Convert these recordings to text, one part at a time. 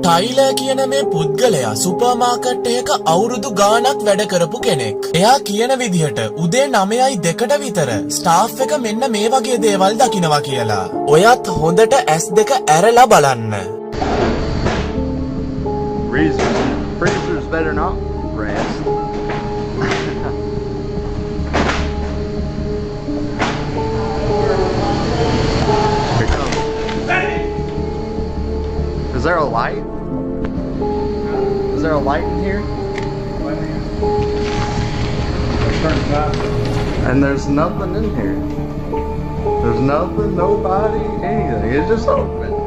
Tailor කියන මේ පුද්ගලයා සුපර් මාකට් එකක අවුරුදු ගාණක් වැඩ කරපු කෙනෙක්. එයා කියන විදිහට උදේ 9:02ට විතර ස්ටාෆ් එක මෙන්න මේ වගේ දේවල් දකිනවා කියලා. ඔයත් හොඳට S2 ඇරලා බලන්න. Freezers better not rest. Is there a light? Is there a light in here? And there's nothing in here. There's nothing, nobody, anything. It's just open.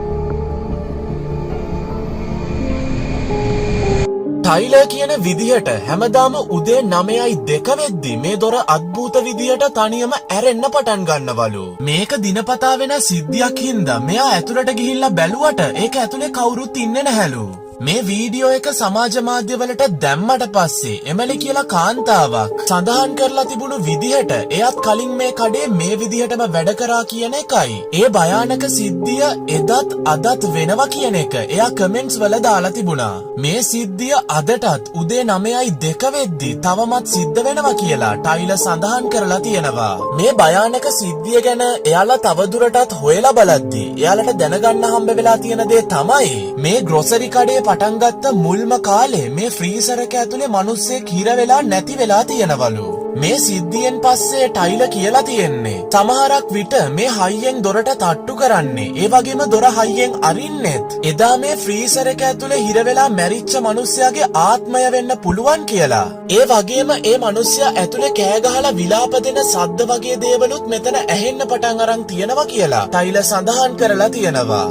Tailor කියන විදිහට හැමදාම උදේ 9:02 වෙද්දි මේ දොර අద్භූත විදිහට තනියම ඇරෙන්න පටන් ගන්නවලු. මේක දිනපතා වෙන සිද්ධියක් හින්දා මෙයා ඇතුළට ගිහිල්ලා බැලුවට ඒක ඇතුලේ කවුරුත් ඉන්නේ නැහැලු. මේ වීඩියෝ එක සමාජ මාධ්‍යවලට දැම්මට පස්සේ එමලි කියලා කාන්තාවක් සඳහන් කරලා තිබුණු විදිහට එයත් කලින් මේ කඩේ මේ විදිහටම වැඩ කරා කියන එකයි. ඒ භයානක සිද්ධිය එදත් අදත් වෙනවා කියන එක එයා කමෙන්ට්ස් වල දාලා තිබුණා. මේ සිද්ධිය අදටත් උදේ 9:02 වෙද්දි තවමත් සිද්ධ වෙනවා කියලා ටයිලර් සඳහන් කරලා තියෙනවා. මේ භයානක සිද්ධිය ගැන එයාලා තවදුරටත් හොයලා බලද්දි එයාලට දැනගන්න හම්බ වෙලා තියෙන දේ තමයි මේ ග්‍රොසරි කඩේ පටන් ගත්ත මුල්ම කාලේ මේ ෆ්‍රීසර් එක ඇතුලේ මිනිස්සෙක් හිර වෙලා නැති වෙලා තියෙනවලු. මේ සිද්ධියෙන් පස්සේ ටයිලර් කියලා තියෙන්නේ සමහරක් විට මේ හයියෙන් දොරට තට්ටු කරන්නේ ඒ වගේම දොර හයියෙන් අරින්නෙත් එදා මේ ෆ්‍රීසර් එක ඇතුලේ හිර වෙලා මැරිච්ච මිනිස්සයාගේ ආත්මය වෙන්න පුළුවන් කියලා. ඒ වගේම ඒ මිනිස්සයා ඇතුලේ කෑ ගහලා විලාප දෙන සද්ද වගේ දේවලුත් මෙතන ඇහෙන්න පටන් අරන් තියෙනවා කියලා ටයිලර් සඳහන් කරලා තියෙනවා.